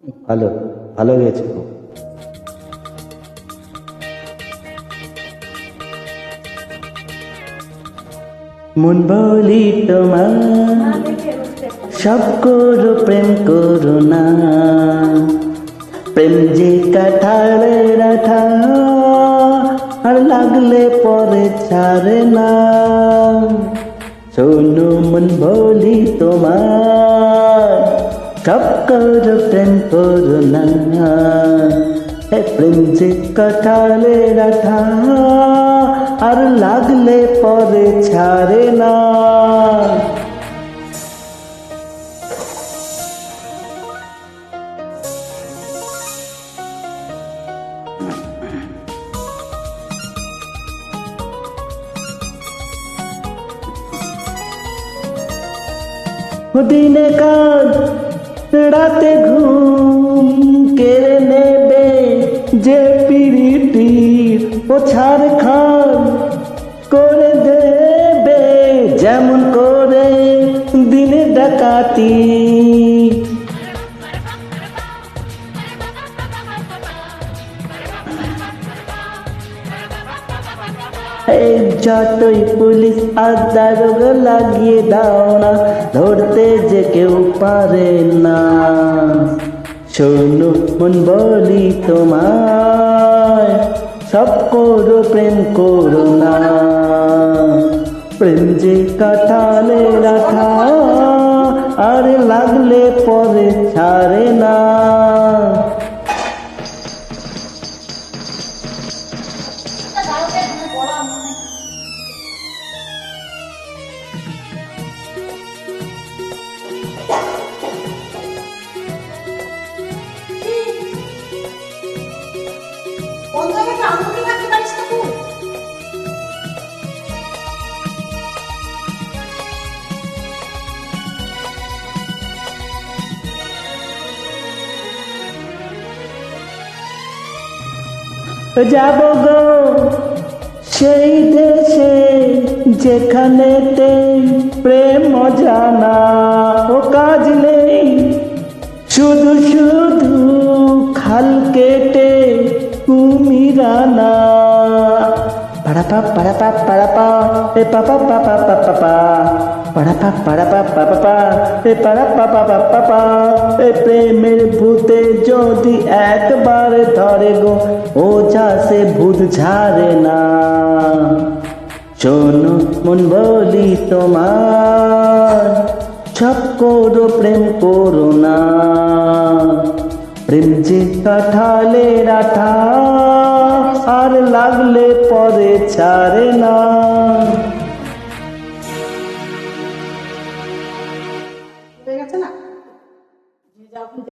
ভালো, ভালো গেয়েছে খুব। মন বলি তোমার সব করো প্রেম করো না, প্রেম যে কাঁঠালের আঠা আর লাগলে পরে ছাড়ে না। শোনো মন বলি তোমার সব করো প্রেম করো না, প্রেম যে কাঁঠালের আঠা আর লাগলে পরে ছাড়ে না। দিনে কাজ রাতে ঘুম কেড়ে নেবে যে পিড়িটির ও ছাড়খাড় করে দেবে যেমন করে দিনে ডাকাতি। যতই পুলিশ আর দারোগা লাগিয়ে দাও না, ধরতে যে কেউ পারে না। শোনো মন বলি তোমায় সব করো প্রেম করো না, প্রেম যে কাঁঠালের আঠা আর লাগলে পরে ছাড়ে না। যাব গো সেই দেশে যেখানেতে প্রেম জানা ও কাজ নেই, শুধু শুধু খাল কেটে কুমিরানা। পাড়াপা পাড়াপা পাড়াপা এ পাপা পাপা পাপা পাড়াপা পাড়াপা পাপা এ পাড়াপা পাপা পাপা। এ প্রেমের ভূতে যদি একবার ধরে গো ওঝা সে ভূত ঝাড়ে না। শোনো মন বলি তোমার সব করো প্রেম করো না, প্রেম যে কাঁঠালের আঠা আর লাগলে পরে ছাড়ে না।